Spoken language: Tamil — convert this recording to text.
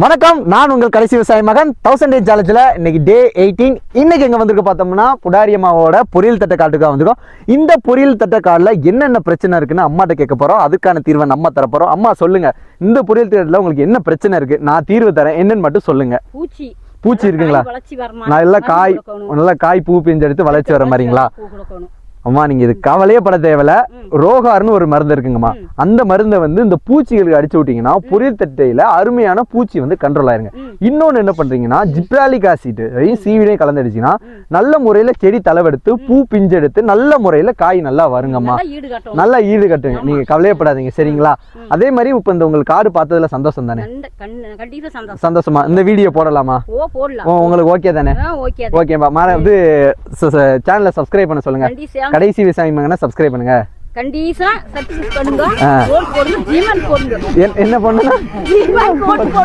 வணக்கம், நான் உங்கள் கடைசி விவசாய மகன் 1000 டேஸ் சேலஞ்சில் இன்னைக்கு டே 18. இன்னைக்கு எங்க வந்திருக்க பார்த்தோம்னா புடாரியம்மாவோட பொரியல் தட்டை காட்டுக்காக வந்திருக்கோம். இந்த பொரியல் தட்டை காட்டில் என்னென்ன பிரச்சனை இருக்குன்னு அம்மாட்ட கேட்க போறோம். அதுக்கான தீர்வை நம்ம தர போறோம். அம்மா சொல்லுங்க, இந்த பொரியல் தட்டில் உங்களுக்கு என்ன பிரச்சனை இருக்கு, நான் தீர்வு தரேன், என்னன்னு மட்டும் சொல்லுங்க. பூச்சி இருக்குங்களா? நல்லா காய் பூ பிஞ்சு எடுத்து வளைச்சி வர மாதிரிங்களா? அம்மா நீங்க இது கவலையே பட தேவையில்ல. ரோகார்னு ஒரு மருந்து இருக்குங்கம்மா. அந்த மருந்தை வந்து இந்த பூச்சிகளுக்கு அடிச்சு விட்டீங்கன்னா பொரியல் தட்டையில அருமையான பூச்சி வந்து கண்ட்ரோல் ஆயிருங்க. இன்னொன்னு என்ன பண்றீங்கன்னா ஜிப்ராலிக் ஆசிட் சீவிடையும் கலந்து அடிச்சீங்கன்னா நல்ல முறையில செடி தலைவெடுத்து பூ பிஞ்சு எடுத்து நல்ல முறையில காய் நல்லா வருங்கம்மா. நல்லா ஈடு கட்டுங்க, நீங்க கவலையப்படாதீங்க சரிங்களா? அதே மாதிரி இப்ப இந்த உங்களுக்கு காடு பார்த்ததுல சந்தோஷம் தானே? சந்தோஷமா இந்த வீடியோ போடலாமா? உங்களுக்கு ஓகே தானே? ஓகேப்பா. இது சேனலை சப்ஸ்கிரைப் பண்ண சொல்லுங்க. கடைசி விவசாய மகனை சப்ஸ்கிரைப் பண்ணுங்க. கண்டிப்பா சப்ஸ்கிரைப் பண்ணுங்க. ஓட் போடுங்க, ஜீவன் போடுங்க. என்ன பண்ணுங்க? ஜீவன் போடுங்க.